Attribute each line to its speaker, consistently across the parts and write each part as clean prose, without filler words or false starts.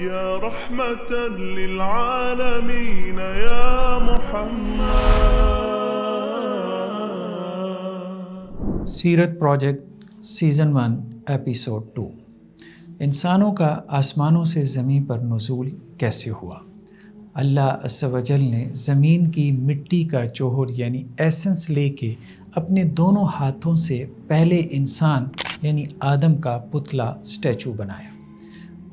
Speaker 1: يا رحمة للعالمين يا محمد.
Speaker 2: سیرت پروجیکٹ سیزن 1 ایپیسوڈ 2 انسانوں کا آسمانوں سے زمین پر نزول کیسے ہوا؟ اللہ عز و جل نے زمین کی مٹی کا جوہر یعنی ایسنس لے کے اپنے دونوں ہاتھوں سے پہلے انسان یعنی آدم کا پتلا اسٹیچو بنایا۔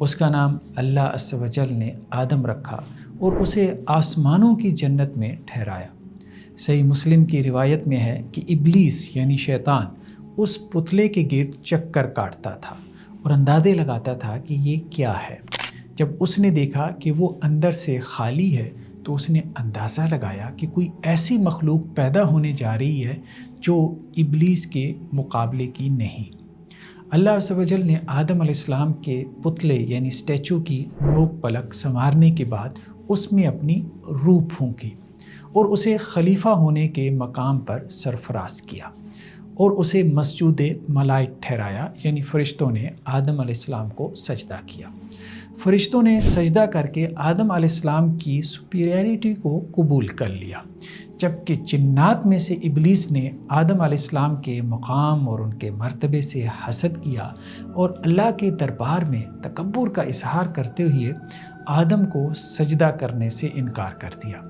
Speaker 2: اس کا نام اللہ عز و جل نے آدم رکھا اور اسے آسمانوں کی جنت میں ٹھہرایا۔ صحیح مسلم کی روایت میں ہے کہ ابلیس یعنی شیطان اس پتلے کے گرد چکر کاٹتا تھا اور اندازے لگاتا تھا کہ یہ کیا ہے۔ جب اس نے دیکھا کہ وہ اندر سے خالی ہے تو اس نے اندازہ لگایا کہ کوئی ایسی مخلوق پیدا ہونے جا رہی ہے جو ابلیس کے مقابلے کی نہیں۔ اللہ عز و جل نے آدم علیہ السلام کے پتلے یعنی اسٹیچو کی نوک پلک سنوارنے کے بعد اس میں اپنی روح پھونکی اور اسے خلیفہ ہونے کے مقام پر سرفراز کیا اور اسے مسجود ملائک ٹھہرایا، یعنی فرشتوں نے آدم علیہ السلام کو سجدہ کیا۔ فرشتوں نے سجدہ کر کے آدم علیہ السلام کی سپیریئرٹی کو قبول کر لیا، جبکہ جنات میں سے ابلیس نے آدم علیہ السلام کے مقام اور ان کے مرتبے سے حسد کیا اور اللہ کے دربار میں تکبر کا اظہار کرتے ہوئے آدم کو سجدہ کرنے سے انکار کر دیا،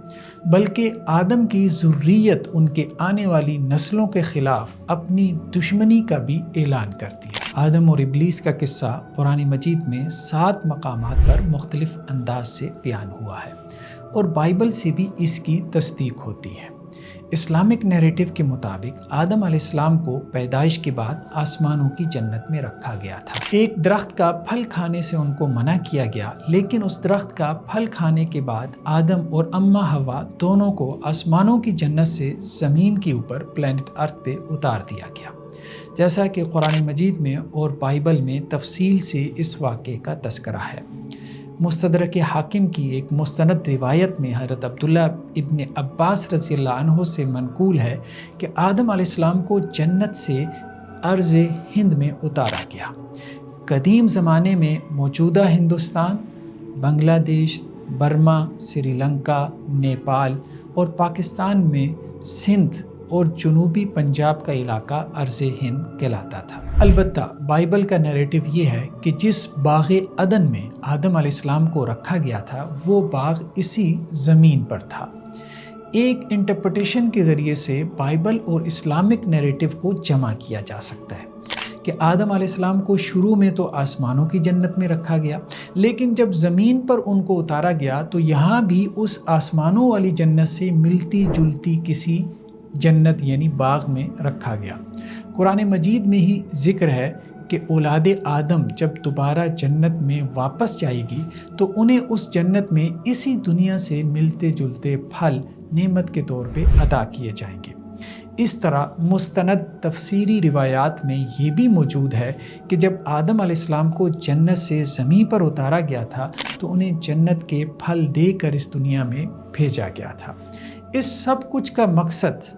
Speaker 2: بلکہ آدم کی ذریت ان کے آنے والی نسلوں کے خلاف اپنی دشمنی کا بھی اعلان کر دیا۔ آدم اور ابلیس کا قصہ قرآن مجید میں 7 مقامات پر مختلف انداز سے بیان ہوا ہے اور بائبل سے بھی اس کی تصدیق ہوتی ہے۔ اسلامک نیریٹو کے مطابق آدم علیہ السلام کو پیدائش کے بعد آسمانوں کی جنت میں رکھا گیا تھا۔ ایک درخت کا پھل کھانے سے ان کو منع کیا گیا، لیکن اس درخت کا پھل کھانے کے بعد آدم اور اماں حوا دونوں کو آسمانوں کی جنت سے زمین کے اوپر پلانٹ ارتھ پہ اتار دیا گیا، جیسا کہ قرآن مجید میں اور بائبل میں تفصیل سے اس واقعے کا تذکرہ ہے۔ مستدرک حاکم کی ایک مستند روایت میں حضرت عبداللہ ابن عباس رضی اللہ عنہ سے منقول ہے کہ آدم علیہ السلام کو جنت سے ارض ہند میں اتارا گیا۔ قدیم زمانے میں موجودہ ہندوستان، بنگلہ دیش، برما، سری لنکا، نیپال اور پاکستان میں سندھ اور جنوبی پنجاب کا علاقہ ارض ہند کہلاتا تھا۔ البتہ بائبل کا نیریٹو یہ ہے کہ جس باغ عدن میں آدم علیہ السلام کو رکھا گیا تھا وہ باغ اسی زمین پر تھا۔ ایک انٹرپریٹیشن کے ذریعے سے بائبل اور اسلامک نیریٹو کو جمع کیا جا سکتا ہے کہ آدم علیہ السلام کو شروع میں تو آسمانوں کی جنت میں رکھا گیا، لیکن جب زمین پر ان کو اتارا گیا تو یہاں بھی اس آسمانوں والی جنت سے ملتی جلتی کسی جنت یعنی باغ میں رکھا گیا۔ قرآن مجید میں ہی ذکر ہے کہ اولاد آدم جب دوبارہ جنت میں واپس جائے گی تو انہیں اس جنت میں اسی دنیا سے ملتے جلتے پھل نعمت کے طور پہ عطا کیے جائیں گے۔ اس طرح مستند تفسیری روایات میں یہ بھی موجود ہے کہ جب آدم علیہ السلام کو جنت سے زمین پر اتارا گیا تھا تو انہیں جنت کے پھل دے کر اس دنیا میں بھیجا گیا تھا۔ اس سب کچھ کا مقصد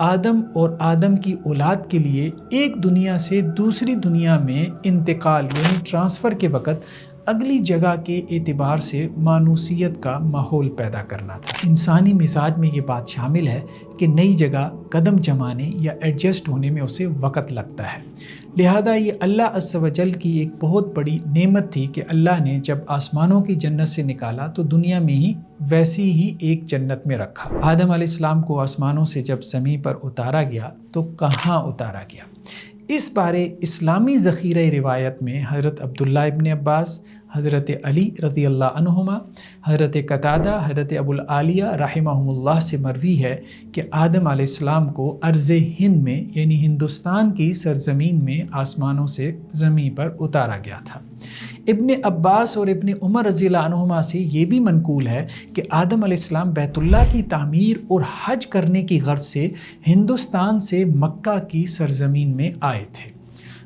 Speaker 2: آدم اور آدم کی اولاد کے لیے ایک دنیا سے دوسری دنیا میں انتقال یعنی ٹرانسفر کے وقت اگلی جگہ کے اعتبار سے مانوسیت کا ماحول پیدا کرنا تھا۔ انسانی مزاج میں یہ بات شامل ہے کہ نئی جگہ قدم جمانے یا ایڈجسٹ ہونے میں اسے وقت لگتا ہے، لہذا یہ اللہ عز و جل کی ایک بہت بڑی نعمت تھی کہ اللہ نے جب آسمانوں کی جنت سے نکالا تو دنیا میں ہی ویسی ہی ایک جنت میں رکھا۔ آدم علیہ السلام کو آسمانوں سے جب زمین پر اتارا گیا تو کہاں اتارا گیا؟ اس بارے اسلامی ذخیرہ روایت میں حضرت عبداللہ ابن عباس، حضرت علی رضی اللہ عنہما، حضرت قتادہ، حضرت ابو العالیہ رحمہم اللہ سے مروی ہے کہ آدم علیہ السلام کو ارض ہند میں یعنی ہندوستان کی سرزمین میں آسمانوں سے زمین پر اتارا گیا تھا۔ ابن عباس اور ابن عمر رضی اللہ عنہما سے یہ بھی منقول ہے کہ آدم علیہ السلام بیت اللہ کی تعمیر اور حج کرنے کی غرض سے ہندوستان سے مکہ کی سرزمین میں آئے تھے۔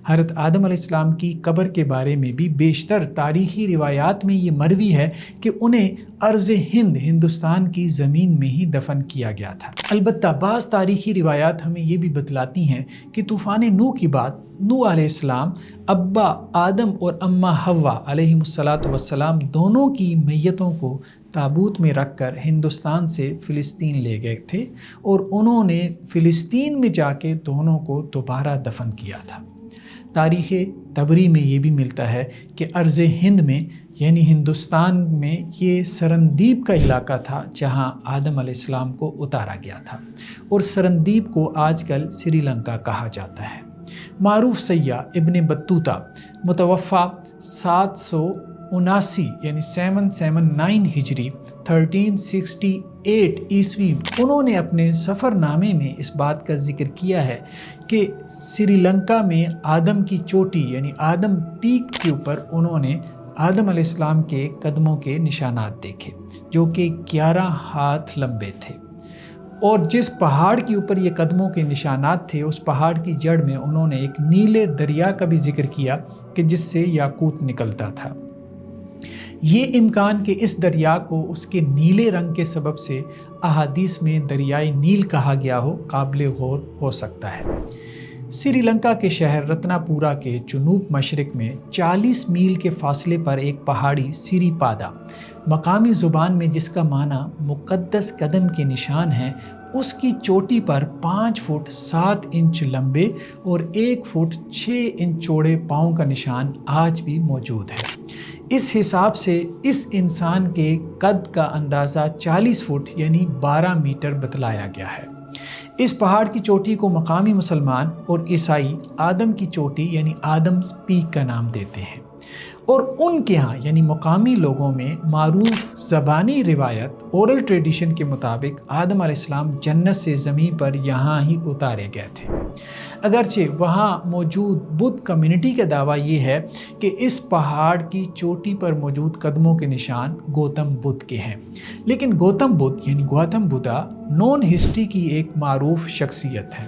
Speaker 2: حضرت آدم علیہ السلام کی قبر کے بارے میں بھی بیشتر تاریخی روایات میں یہ مروی ہے کہ انہیں ارض ہندوستان کی زمین میں ہی دفن کیا گیا تھا۔ البتہ بعض تاریخی روایات ہمیں یہ بھی بتلاتی ہیں کہ طوفان نوح کی بات نوح علیہ السلام ابا آدم اور اماں حوا علیہم السلام دونوں کی میتوں کو تابوت میں رکھ کر ہندوستان سے فلسطین لے گئے تھے اور انہوں نے فلسطین میں جا کے دونوں کو دوبارہ دفن کیا تھا۔ تاریخ طبری میں یہ بھی ملتا ہے کہ ارض ہند میں یعنی ہندوستان میں یہ سرندیپ کا علاقہ تھا جہاں آدم علیہ السلام کو اتارا گیا تھا، اور سرندیپ کو آج کل سری لنکا کہا جاتا ہے۔ معروف سیاح ابن بطوطہ متوفہ 779 یعنی 779 ہجری 1368 عیسوی، انہوں نے اپنے سفر نامے میں اس بات کا ذکر کیا ہے کہ سری لنکا میں آدم کی چوٹی یعنی آدم پیک کے اوپر انہوں نے آدم علیہ السلام کے قدموں کے نشانات دیکھے جو کہ 11 ہاتھ لمبے تھے، اور جس پہاڑ کے اوپر یہ قدموں کے نشانات تھے اس پہاڑ کی جڑ میں انہوں نے ایک نیلے دریا کا بھی ذکر کیا کہ جس سے یاقوت نکلتا تھا۔ یہ امکان کہ اس دریا کو اس کے نیلے رنگ کے سبب سے احادیث میں دریائے نیل کہا گیا ہو قابل غور ہو سکتا ہے۔ سری لنکا کے شہر رتنا پورا کے جنوب مشرق میں 40 میل کے فاصلے پر ایک پہاڑی سری پادا مقامی زبان میں جس کا معنی مقدس قدم کے نشان ہے، اس کی چوٹی پر 5 فٹ 7 انچ لمبے اور 1 فٹ 6 انچ چوڑے پاؤں کا نشان آج بھی موجود ہے۔ اس حساب سے اس انسان کے قد کا اندازہ 40 فٹ یعنی 12 میٹر بتلایا گیا ہے۔ اس پہاڑ کی چوٹی کو مقامی مسلمان اور عیسائی آدم کی چوٹی یعنی آدمز پیک کا نام دیتے ہیں، اور ان کے ہاں یعنی مقامی لوگوں میں معروف زبانی روایت اورل ٹریڈیشن کے مطابق آدم علیہ السلام جنت سے زمین پر یہاں ہی اتارے گئے تھے۔ اگرچہ وہاں موجود بدھ کمیونٹی کا دعویٰ یہ ہے کہ اس پہاڑ کی چوٹی پر موجود قدموں کے نشان گوتم بدھ کے ہیں، لیکن گوتم بدھ یعنی گوتم بدھا نون ہسٹری کی ایک معروف شخصیت ہے،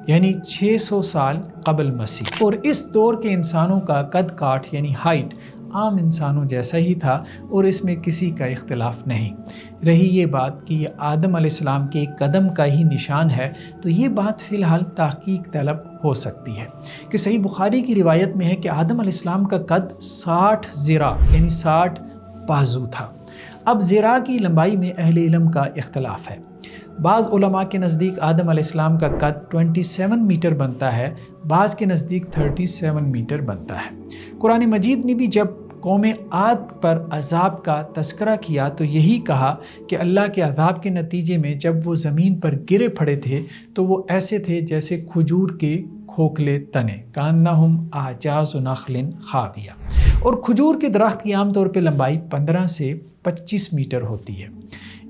Speaker 2: یعنی 600 سال قبل مسیح، اور اس دور کے انسانوں کا قد کاٹ یعنی ہائٹ عام انسانوں جیسا ہی تھا اور اس میں کسی کا اختلاف نہیں۔ رہی یہ بات کہ یہ آدم علیہ السلام کے قدم کا ہی نشان ہے، تو یہ بات فی الحال تحقیق طلب ہو سکتی ہے کہ صحیح بخاری کی روایت میں ہے کہ آدم علیہ السلام کا قد 60 ذراع یعنی 60 بازو تھا۔ اب ذراع کی لمبائی میں اہل علم کا اختلاف ہے۔ بعض علماء کے نزدیک آدم علیہ السلام کا قد 27 میٹر بنتا ہے، بعض کے نزدیک 37 میٹر بنتا ہے۔ قرآن مجید نے بھی جب قوم عاد پر عذاب کا تذکرہ کیا تو یہی کہا کہ اللہ کے عذاب کے نتیجے میں جب وہ زمین پر گرے پڑے تھے تو وہ ایسے تھے جیسے کھجور کے کھوکھلے تنے، کانہم اعجاز نخل خاویہ، اور کھجور کے درخت کی عام طور پہ لمبائی 15 سے 25 میٹر ہوتی ہے۔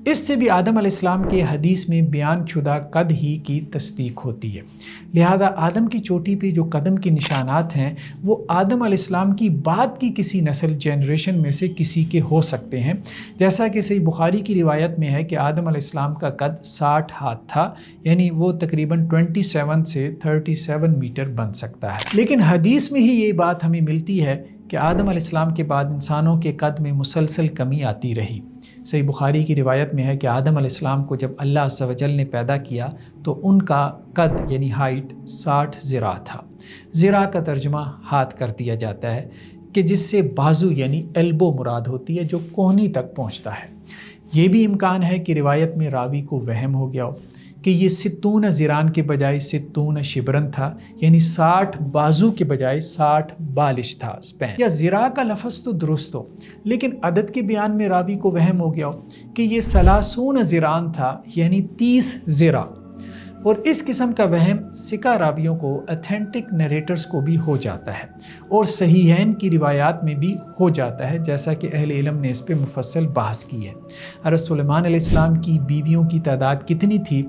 Speaker 2: اس سے بھی آدم علیہ السلام کے حدیث میں بیان شدہ قد ہی کی تصدیق ہوتی ہے، لہذا آدم کی چوٹی پہ جو قدم کے نشانات ہیں وہ آدم علیہ السلام کی بعد کی کسی نسل جنریشن میں سے کسی کے ہو سکتے ہیں، جیسا کہ صحیح بخاری کی روایت میں ہے کہ آدم علیہ السلام کا قد 60 ہاتھ تھا، یعنی وہ تقریباً 27 سے 37 میٹر بن سکتا ہے۔ لیکن حدیث میں ہی یہ بات ہمیں ملتی ہے کہ آدم علیہ السلام کے بعد انسانوں کے قد میں مسلسل کمی آتی رہی۔ صحیح بخاری کی روایت میں ہے کہ آدم علیہ السلام کو جب اللہ عز و جل نے پیدا کیا تو ان کا قد یعنی ہائٹ 60 ذراع تھا۔ ذراع کا ترجمہ ہاتھ کر دیا جاتا ہے کہ جس سے بازو یعنی ایلبو مراد ہوتی ہے جو کوہنی تک پہنچتا ہے۔ یہ بھی امکان ہے کہ روایت میں راوی کو وہم ہو گیا ہو کہ یہ 60 ذراع کے بجائے 60 شبرن تھا، یعنی 60 بازو کے بجائے 60 بالش تھا سپین، یا ذراع کا لفظ تو درست ہو لیکن عدد کے بیان میں راوی کو وہم ہو گیا ہو کہ یہ 30 ذراع تھا، یعنی 30 ذراع، اور اس قسم کا وہم سکہ راویوں کو ایتھینٹک نریٹرز کو بھی ہو جاتا ہے اور صحیحین کی روایات میں بھی ہو جاتا ہے، جیسا کہ اہل علم نے اس پہ مفصل بحث کی ہے۔ حضرت سلیمان علیہ السلام کی بیویوں کی تعداد کتنی تھی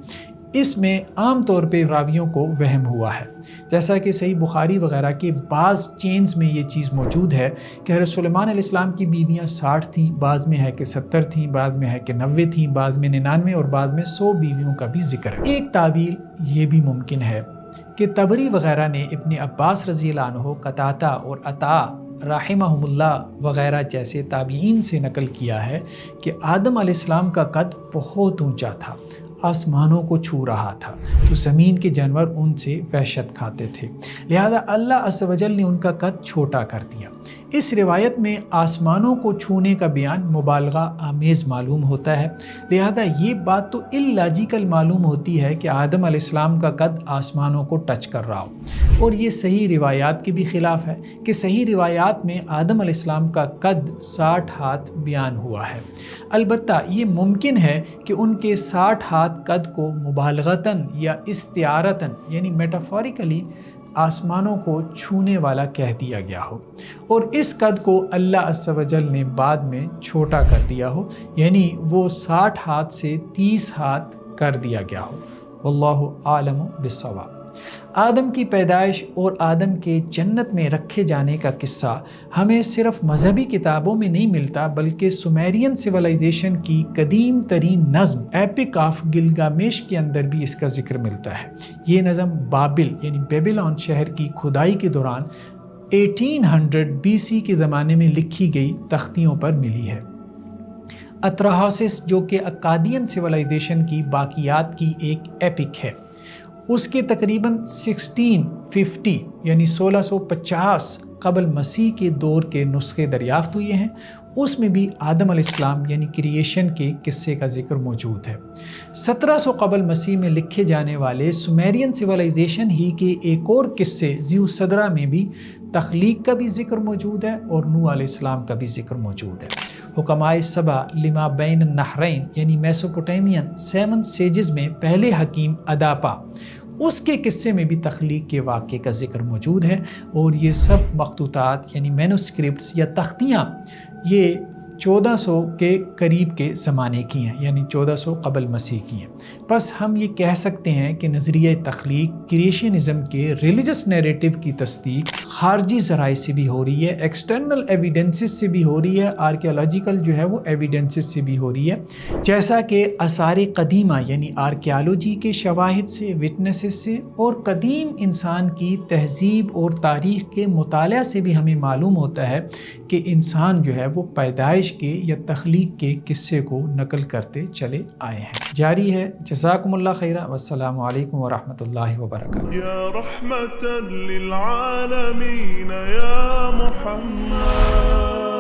Speaker 2: اس میں عام طور پہ راویوں کو وہم ہوا ہے، جیسا کہ صحیح بخاری وغیرہ کے بعض چینز میں یہ چیز موجود ہے کہ حضرت سلیمان علیہ السلام کی بیویاں 60 تھیں، بعض میں ہے کہ 70 تھیں، بعض میں ہے کہ 90 تھیں، بعض میں 99 اور بعض میں 100 بیویوں کا بھی ذکر ہے۔ ایک تعویل یہ بھی ممکن ہے کہ طبری وغیرہ نے ابن عباس رضی اللہ عنہ، قتادہ اور عطا رحمہم اللہ وغیرہ جیسے تابعین سے نقل کیا ہے کہ آدم علیہ السلام کا قد بہت اونچا تھا، آسمانوں کو چھو رہا تھا، تو زمین کے جانور ان سے وحشت کھاتے تھے، لہذا اللہ عز و جل نے ان کا قد چھوٹا کر دیا۔ اس روایت میں آسمانوں کو چھونے کا بیان مبالغہ آمیز معلوم ہوتا ہے، لہذا یہ بات تو اللاجیکل معلوم ہوتی ہے کہ آدم علیہ السلام کا قد آسمانوں کو ٹچ کر رہا ہو، اور یہ صحیح روایات کے بھی خلاف ہے کہ صحیح روایات میں آدم علیہ السلام کا قد 60 ہاتھ بیان ہوا ہے۔ البتہ یہ ممکن ہے کہ ان کے 60 ہاتھ قد کو مبالغتاً یا استعارتاً یعنی میٹافوریکلی آسمانوں کو چھونے والا کہہ دیا گیا ہو، اور اس قد کو اللہ عز و جل نے بعد میں چھوٹا کر دیا ہو، یعنی وہ 60 ہاتھ سے 30 ہاتھ کر دیا گیا ہو۔ واللہ عالم بالصواب۔ آدم کی پیدائش اور آدم کے جنت میں رکھے جانے کا قصہ ہمیں صرف مذہبی کتابوں میں نہیں ملتا، بلکہ سومیرین سویلائزیشن کی قدیم ترین نظم ایپک آف گلگامیش کے اندر بھی اس کا ذکر ملتا ہے۔ یہ نظم بابل یعنی بیبیلون شہر کی کھدائی کے دوران 1800 BC کے زمانے میں لکھی گئی تختیوں پر ملی ہے۔ اطراحاسس جو کہ اکادین سویلائزیشن کی باقیات کی ایک ایپک ہے، اس کے تقریباً 1650 یعنی 1650 قبل مسیح کے دور کے نسخے دریافت ہوئے ہیں۔ اس میں بھی آدم علیہ السلام یعنی کریشن کے قصے کا ذکر موجود ہے۔ 1700 قبل مسیح میں لکھے جانے والے سومیرین سویلائزیشن ہی کے ایک اور قصے زیو صدرہ میں بھی تخلیق کا بھی ذکر موجود ہے اور نوح علیہ السلام کا بھی ذکر موجود ہے۔ حکمائے سبا لما بین النہرین یعنی میسوپوٹیمین 7 سیجز میں پہلے حکیم اداپا، اس کے قصے میں بھی تخلیق کے واقعے کا ذکر موجود ہے، اور یہ سب مخطوطات یعنی مینوسکرپٹس یا تختیاں یہ 1400 کے قریب کے زمانے کی ہیں، یعنی 1400 قبل مسیح کی ہیں۔ بس ہم یہ کہہ سکتے ہیں کہ نظریہ تخلیق کریشنزم کے ریلیجس نیریٹو کی تصدیق خارجی ذرائع سے بھی ہو رہی ہے، ایکسٹرنل ایویڈنسز سے بھی ہو رہی ہے، آرکیالوجیکل جو ہے وہ ایویڈنسز سے بھی ہو رہی ہے، جیسا کہ آثار قدیمہ یعنی آرکیالوجی کے شواہد سے، وٹنسز سے، اور قدیم انسان کی تہذیب اور تاریخ کے مطالعہ سے بھی ہمیں معلوم ہوتا ہے کہ انسان جو ہے وہ پیدائش کے یا تخلیق کے قصے کو نقل کرتے چلے آئے ہیں۔ جاری ہے۔ جزاکم اللہ خیرہ، والسلام علیکم ورحمۃ اللہ وبرکاتہ۔
Speaker 1: یا رحمة للعالمین یا محمد